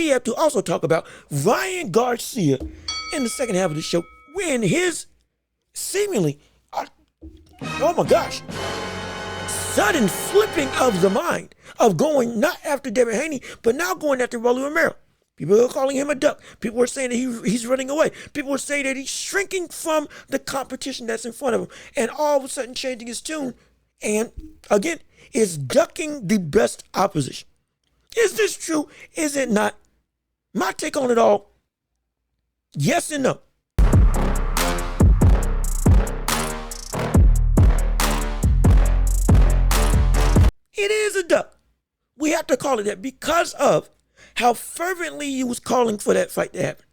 we have to also talk about Ryan Garcia in the second half of the show when his seemingly, oh my gosh, sudden flipping of the mind of going not after Devin Haney, but now going after Rolly Romero. People are calling him a duck. People are saying that he's running away. People are saying that he's shrinking from the competition that's in front of him, and all of a sudden changing his tune, and again, is ducking the best opposition. Is this true? Is it not? My take on it all, yes and no. It is a duck. We have to call it that because of how fervently he was calling for that fight to happen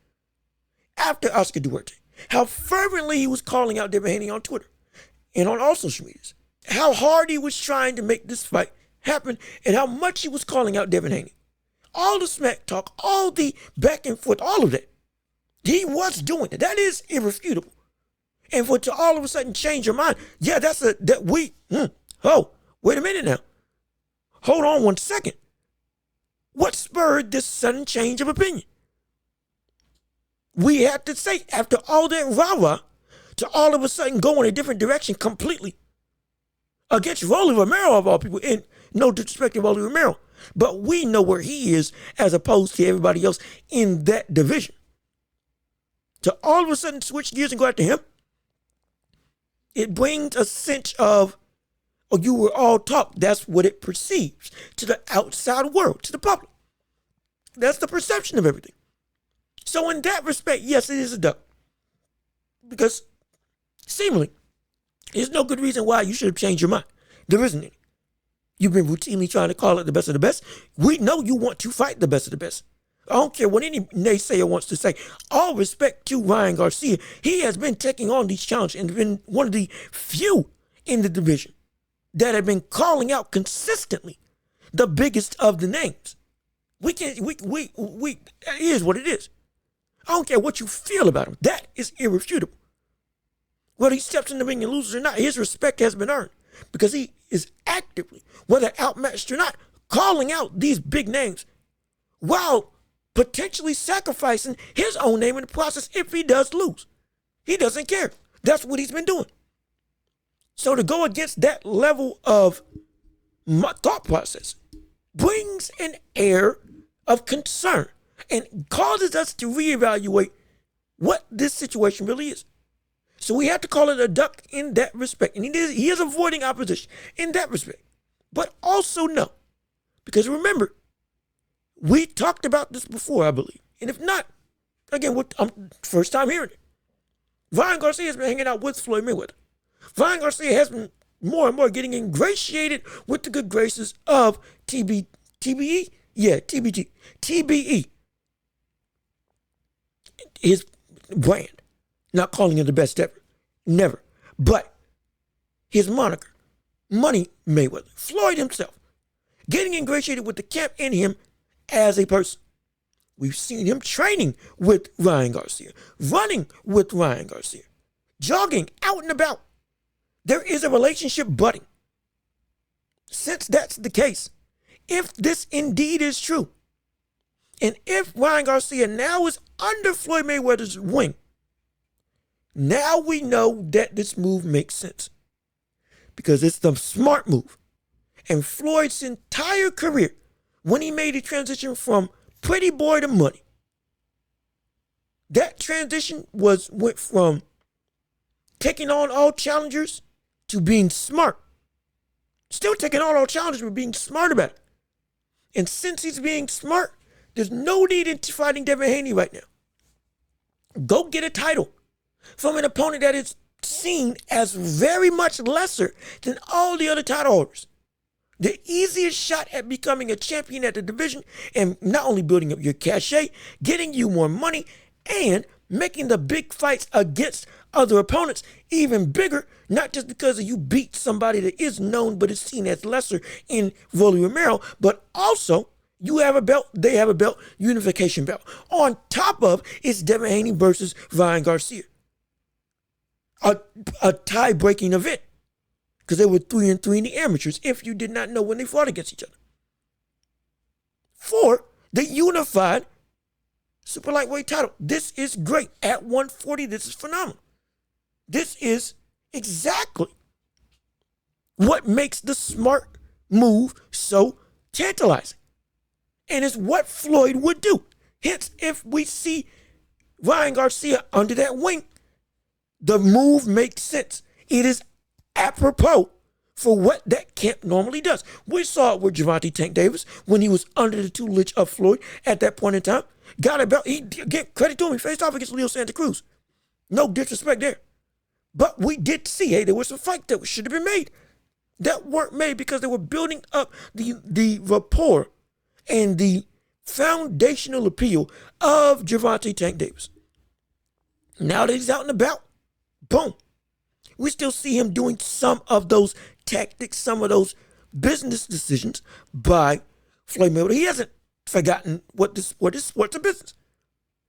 after Oscar Duarte. How fervently he was calling out Devin Haney on Twitter and on all social medias. How hard he was trying to make this fight happen and how much he was calling out Devin Haney. All the smack talk, all the back and forth, all of that. He was doing it. That is irrefutable. And for to all of a sudden change your mind, yeah, wait a minute now. Hold on one second. What spurred this sudden change of opinion? We have to say, after all that rah-rah, to all of a sudden go in a different direction completely against Rolly Romero of all people, and no disrespect to Rolly Romero, but we know where he is as opposed to everybody else in that division. To all of a sudden switch gears and go after him, it brings a sense of, you were all talk. That's what it perceives to the outside world, to the public. That's the perception of everything. So in that respect, yes, it is a duck. Because seemingly, there's no good reason why you should have changed your mind. There isn't any. You've been routinely trying to call it the best of the best. We know you want to fight the best of the best. I don't care what any naysayer wants to say. All respect to Ryan Garcia. He has been taking on these challenges and been one of the few in the division that have been calling out consistently the biggest of the names. It is what it is. I don't care what you feel about him. That is irrefutable. Whether he steps in the ring and loses or not, his respect has been earned because he is actively, whether outmatched or not, calling out these big names while potentially sacrificing his own name in the process if he does lose. He doesn't care. That's what he's been doing. So to go against that level of thought process brings an air of concern and causes us to reevaluate what this situation really is. So we have to call it a duck in that respect. And he is avoiding opposition in that respect. But also no. Because remember, we talked about this before, I believe. And if not, again, first time hearing it. Ryan Garcia has been hanging out with Floyd Mayweather. Ryan Garcia has been more and more getting ingratiated with the good graces of TBE. His brand. Not calling him the best ever. Never. But his moniker, Money Mayweather. Floyd himself. Getting ingratiated with the camp and him as a person. We've seen him training with Ryan Garcia. Running with Ryan Garcia. Jogging out and about. There is a relationship budding. Since that's the case, if this indeed is true, and if Ryan Garcia now is under Floyd Mayweather's wing, now we know that this move makes sense. Because it's the smart move. And Floyd's entire career, when he made the transition from pretty boy to money, that transition went from taking on all challengers to being smart. Still taking on all challengers, but being smart about it. And since he's being smart, there's no need in fighting Devin Haney right now. Go get a title from an opponent that is seen as very much lesser than all the other title holders. The easiest shot at becoming a champion at the division and not only building up your cachet, getting you more money, and making the big fights against other opponents even bigger, not just because you beat somebody that is known but is seen as lesser in Rolly Romero, but also you have a belt, they have a belt, unification belt. On top of it's Devin Haney versus Ryan Garcia. A tie-breaking event. Because they were 3-3 in the amateurs, if you did not know when they fought against each other. For the unified super lightweight title. This is great. At 140, this is phenomenal. This is exactly what makes the smart move so tantalizing. And it's what Floyd would do. Hence, if we see Ryan Garcia under that wing, the move makes sense. It is apropos for what that camp normally does. We saw it with Gervonta Tank Davis when he was under the tutelage of Floyd at that point in time. Got a belt. He, get credit to him. He faced off against Leo Santa Cruz. No disrespect there. But we did see, hey, there was some fight that should have been made that weren't made because they were building up the rapport and the foundational appeal of Gervonta Tank Davis. Now that he's out and about, boom. We still see him doing some of those tactics, some of those business decisions by Floyd Mayweather. He hasn't forgotten what this sport is. Sports a business.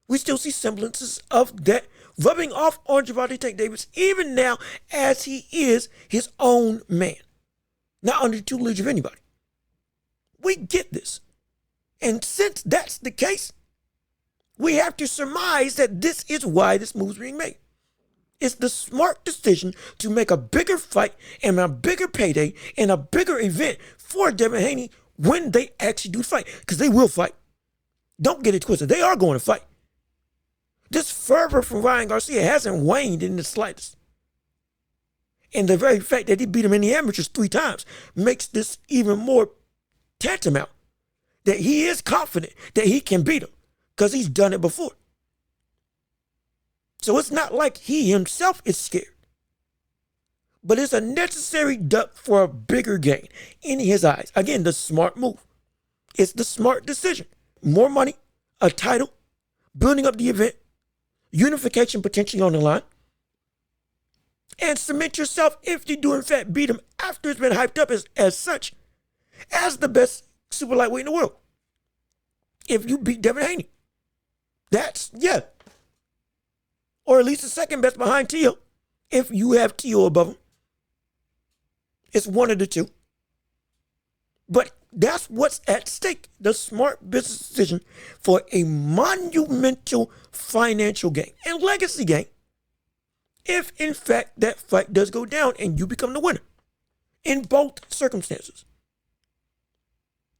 We still see semblances of that rubbing off on Gervonta Tank Davis, even now as he is his own man, not under the tutelage of anybody. We get this. And since that's the case, we have to surmise that this is why this move is being made. It's the smart decision to make a bigger fight and a bigger payday and a bigger event for Devin Haney when they actually do fight. Because they will fight. Don't get it twisted. They are going to fight. This fervor from Ryan Garcia hasn't waned in the slightest. And the very fact that he beat him in the amateurs 3 times makes this even more tantamount that he is confident that he can beat him because he's done it before. So it's not like he himself is scared. But it's a necessary duck for a bigger gain in his eyes. Again, the smart move. It's the smart decision. More money, a title, building up the event, unification potentially on the line, and cement yourself, if you do in fact beat him after it's been hyped up as such, as the best super lightweight in the world. If you beat Devin Haney. That's, yeah. Or at least the second best behind Tio, if you have Tio above him. It's one of the two. But that's what's at stake. The smart business decision for a monumental financial gain and legacy gain. If in fact that fight does go down and you become the winner. In both circumstances.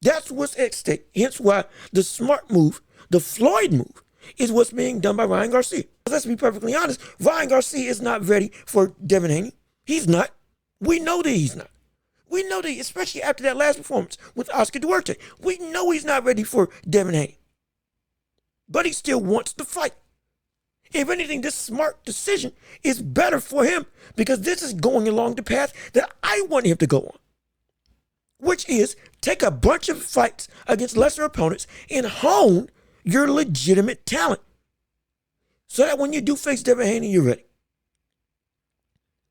That's what's at stake. Hence why the smart move, the Floyd move, is what's being done by Ryan Garcia. Let's be perfectly honest. Ryan Garcia is not ready for Devin Haney. He's not. We know that he's not. We know that, especially after that last performance with Oscar Duarte. We know he's not ready for Devin Haney. But he still wants to fight. If anything, this smart decision is better for him because this is going along the path that I want him to go on. Which is take a bunch of fights against lesser opponents and hone your legitimate talent. So that when you do face Devin Haney, you're ready.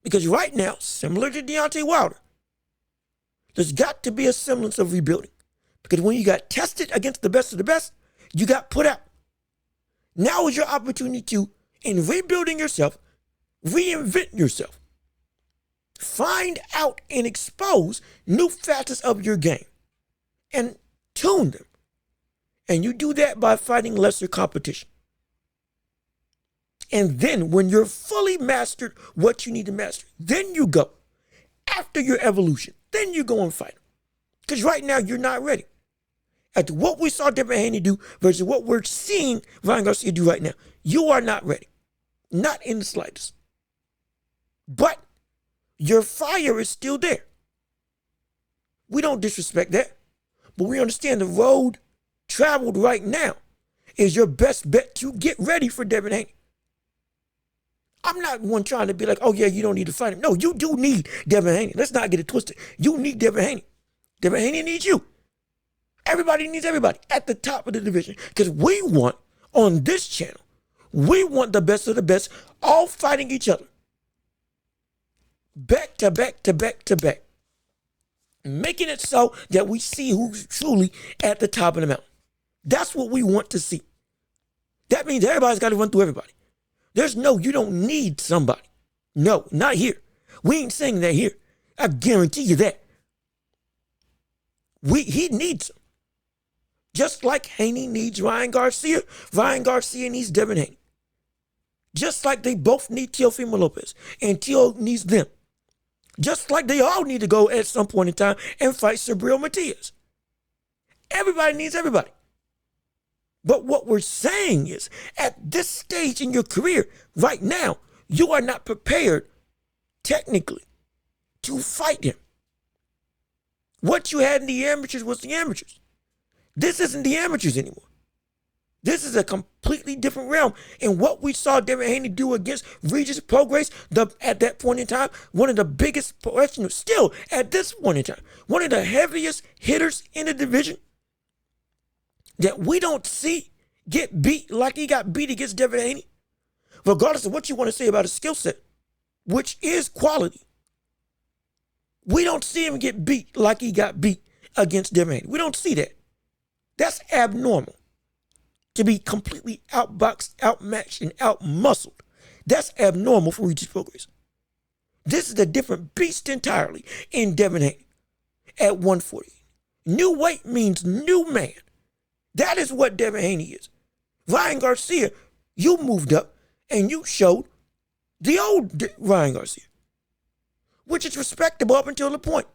Because right now, similar to Deontay Wilder, there's got to be a semblance of rebuilding. Because when you got tested against the best of the best, you got put out. Now is your opportunity to, in rebuilding yourself, reinvent yourself. Find out and expose new facets of your game and tune them. And you do that by fighting lesser competition. And then when you're fully mastered what you need to master, then you go. After your evolution, then you go and fight. Because right now you're not ready. After what we saw Devin Haney do versus what we're seeing Ryan Garcia do right now, you are not ready. Not in the slightest. But your fire is still there. We don't disrespect that. But we understand the road traveled right now is your best bet to get ready for Devin Haney. I'm not one trying to be like, oh yeah, you don't need to fight him. No, you do need Devin Haney. Let's not get it twisted. You need Devin Haney. Devin Haney needs you. Everybody needs everybody at the top of the division. Because we want, on this channel, we want the best of the best all fighting each other. Back to back to back to back. Making it so that we see who's truly at the top of the mountain. That's what we want to see. That means everybody's got to run through everybody. There's no, you don't need somebody. No, not here. We ain't saying that here. I guarantee you that. He needs him. Just like Haney needs Ryan Garcia needs Devin Haney. Just like they both need Teofimo Lopez, and Teo needs them. Just like they all need to go at some point in time and fight Subriel Matias. Everybody needs everybody. But what we're saying is, at this stage in your career, right now, you are not prepared, technically, to fight him. What you had in the amateurs was the amateurs. This isn't the amateurs anymore. This is a completely different realm. And what we saw Devin Haney do against Regis Prograis, at that point in time, one of the biggest professionals, still at this point in time, one of the heaviest hitters in the division, that we don't see get beat like he got beat against Devin Haney, regardless of what you want to say about his skill set, which is quality. We don't see him get beat like he got beat against Devin Haney. We don't see that. That's abnormal. To be completely outboxed, outmatched, and outmuscled. That's abnormal for Regis Prograis. This is a different beast entirely in Devin Haney at 140. New weight means new man. That is what Devin Haney is. Ryan Garcia, you moved up and you showed the old Ryan Garcia, which is respectable up until the point.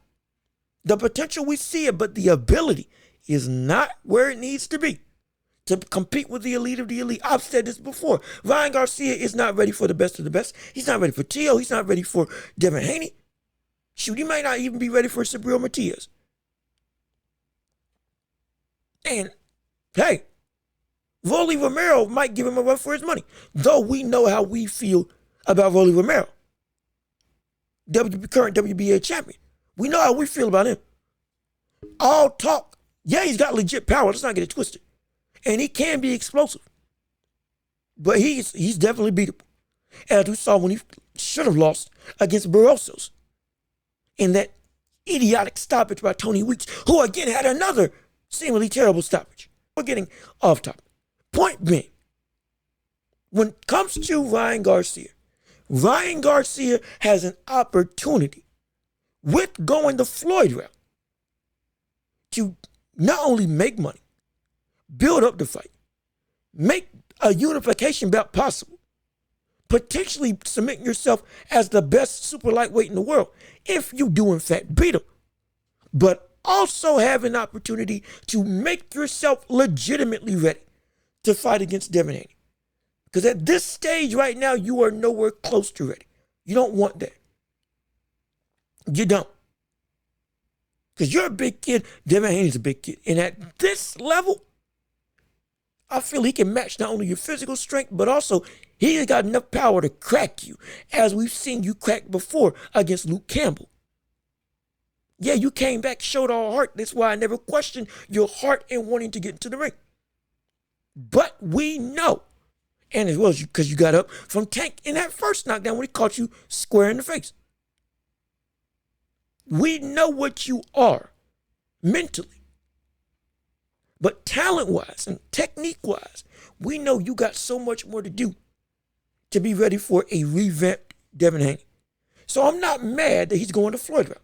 The potential, we see it, but the ability is not where it needs to be to compete with the elite of the elite. I've said this before. Ryan Garcia is not ready for the best of the best. He's not ready for Teo. He's not ready for Devin Haney. Shoot, he might not even be ready for Subriel Matias. And, hey, Rolly Romero might give him a run for his money, though we know how we feel about Rolly Romero, current WBA champion. We know how we feel about him. All talk. Yeah, he's got legit power. Let's not get it twisted. And he can be explosive. But he's definitely beatable. As we saw when he should have lost against Barrosos in that idiotic stoppage by Tony Weeks, who again had another seemingly terrible stoppage. We're getting off topic. Point being, when it comes to Ryan Garcia has an opportunity with going the Floyd route to not only make money, build up the fight, make a unification bout possible, potentially cement yourself as the best super lightweight in the world if you do in fact beat him, but also have an opportunity to make yourself legitimately ready to fight against Devin Haney. Because at this stage right now, you are nowhere close to ready. You don't want that. You don't. Because you're a big kid. Devin Haney's a big kid. And at this level, I feel he can match not only your physical strength, but also he's got enough power to crack you, as we've seen you crack before against Luke Campbell. Yeah, you came back, showed all heart. That's why I never questioned your heart and wanting to get into the ring. But we know, and as well as because you got up from Tank in that first knockdown when he caught you square in the face. We know what you are mentally. But talent-wise and technique-wise, we know you got so much more to do to be ready for a revamped Devin Haney. So I'm not mad that he's going to Floyd route,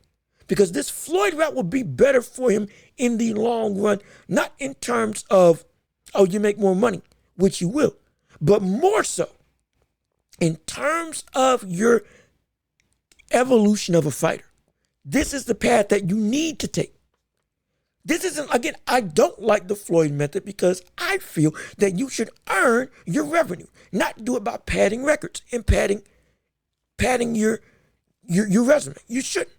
because this Floyd route will be better for him in the long run, not in terms of, oh, you make more money, which you will, but more so in terms of your evolution of a fighter. This is the path that you need to take. This isn't, again, I don't like the Floyd method because I feel that you should earn your revenue, not do it by padding records and padding your resume. You shouldn't.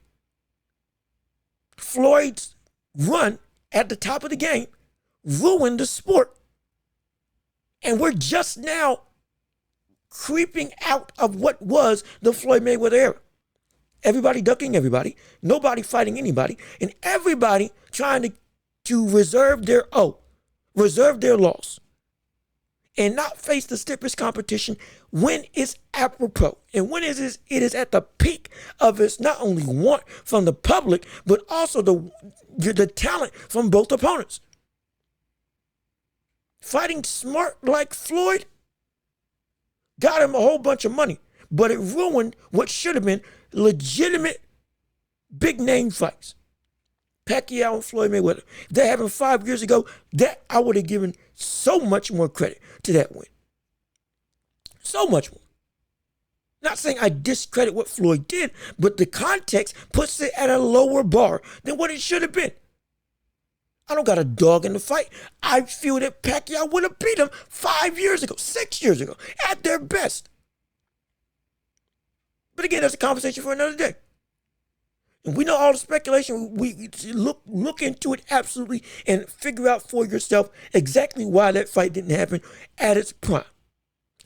Floyd's run at the top of the game ruined the sport. And we're just now creeping out of what was the Floyd Mayweather era. Everybody ducking everybody, nobody fighting anybody, and everybody trying to reserve their loss and not face the stiffest competition when it's apropos and when it is at the peak of its not only want from the public, but also the talent from both opponents. Fighting smart like Floyd got him a whole bunch of money, but it ruined what should have been legitimate big name fights. Pacquiao and Floyd Mayweather. If that happened 5 years ago, that I would have given so much more credit to that win. So much more. Not saying I discredit what Floyd did, but the context puts it at a lower bar than what it should have been. I don't got a dog in the fight. I feel that Pacquiao would have beat him 5 years ago, 6 years ago, at their best. But again, that's a conversation for another day. And we know all the speculation. We look into it absolutely and figure out for yourself exactly why that fight didn't happen at its prime.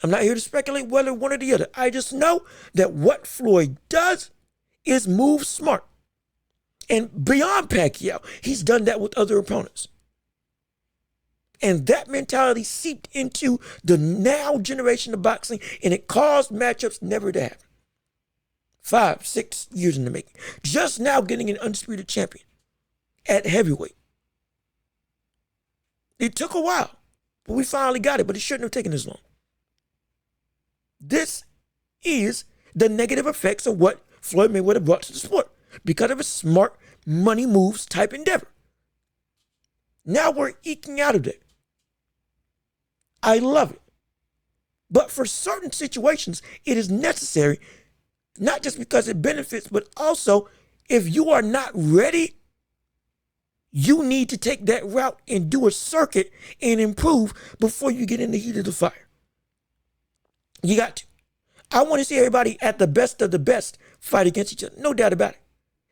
I'm not here to speculate whether one or the other. I just know that what Floyd does is move smart. And beyond Pacquiao, he's done that with other opponents. And that mentality seeped into the now generation of boxing, and it caused matchups never to happen. 5, 6 years in the making. Just now getting an undisputed champion at heavyweight. It took a while, but we finally got it, but it shouldn't have taken this long. This is the negative effects of what Floyd Mayweather brought to the sport because of a smart money moves type endeavor. Now we're eking out of that. I love it. But for certain situations, it is necessary, not just because it benefits, but also if you are not ready, you need to take that route and do a circuit and improve before you get in the heat of the fire. You got to. I want to see everybody at the best of the best fight against each other. No doubt about it.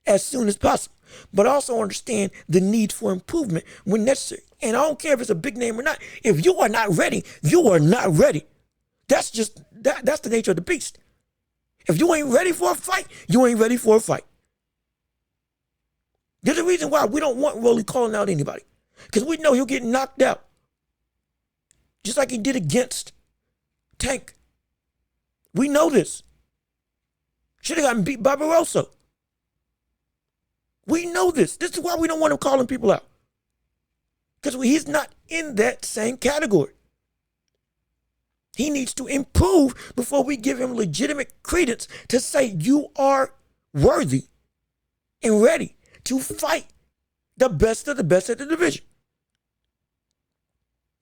As soon as possible. But also understand the need for improvement when necessary. And I don't care if it's a big name or not. If you are not ready, you are not ready. That's just, that's the nature of the beast. If you ain't ready for a fight, you ain't ready for a fight. There's a reason why we don't want Rolly calling out anybody. Because we know he'll get knocked out. Just like he did against Tank. We know this. Should have gotten beat by Barroso. We know this. This is why we don't want him calling people out. Because he's not in that same category. He needs to improve before we give him legitimate credence to say you are worthy and ready to fight the best of the best at the division.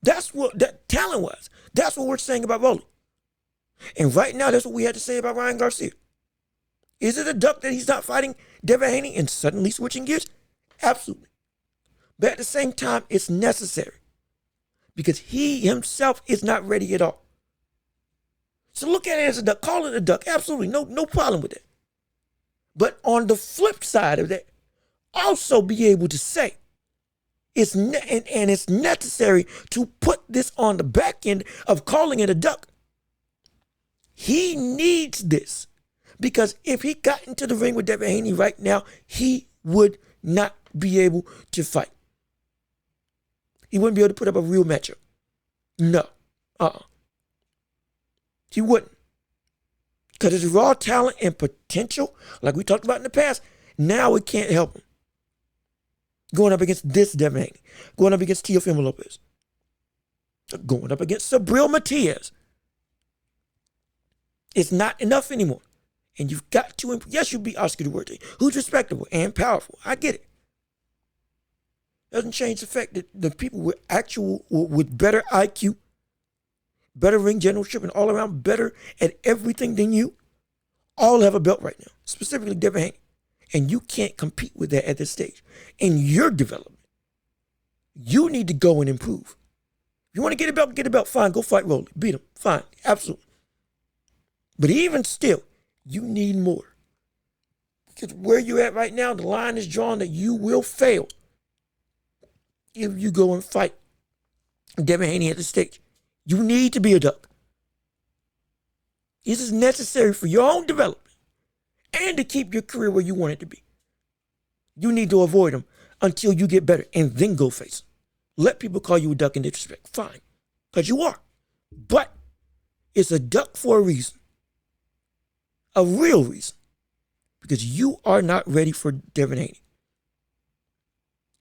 That's what that talent was. That's what we're saying about Rolly. And right now, that's what we had to say about Ryan Garcia. Is it a duck that he's not fighting Devin Haney and suddenly switching gears? Absolutely. But at the same time, it's necessary because he himself is not ready at all. So look at it as a duck. Call it a duck. Absolutely. No problem with it. But on the flip side of that, also be able to say it's it's necessary to put this on the back end of calling it a duck. He needs this because if he got into the ring with Devin Haney right now, he would not be able to fight. He wouldn't be able to put up a real matchup. No. He wouldn't. Because his raw talent and potential, like we talked about in the past, now it can't help him. Going up against this Devin Haney. Going up against Teofimo Lopez. Going up against Sabril Matias. It's not enough anymore. And you've got to, yes, you beat Oscar Duarte, who's respectable and powerful. I get it. Doesn't change the fact that the people with better IQ, better ring generalship, and all around better at everything than you, all have a belt right now, specifically Devin Haney. And you can't compete with that at this stage. In your development, you need to go and improve. If you want to get a belt, fine, go fight Rolly. Beat him, fine, absolutely. But even still, you need more. Because where you're at right now, the line is drawn that you will fail if you go and fight Devin Haney at the stage. You need to be a duck. This is necessary for your own development and to keep your career where you want it to be. You need to avoid them until you get better and then go face them. Let people call you a duck in disrespect. Fine, because you are. But it's a duck for a reason. A real reason. Because you are not ready for Devin Haney.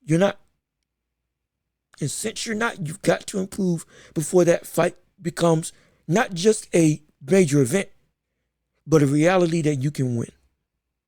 You're not. And since you're not, you've got to improve before that fight becomes not just a major event, but a reality that you can win.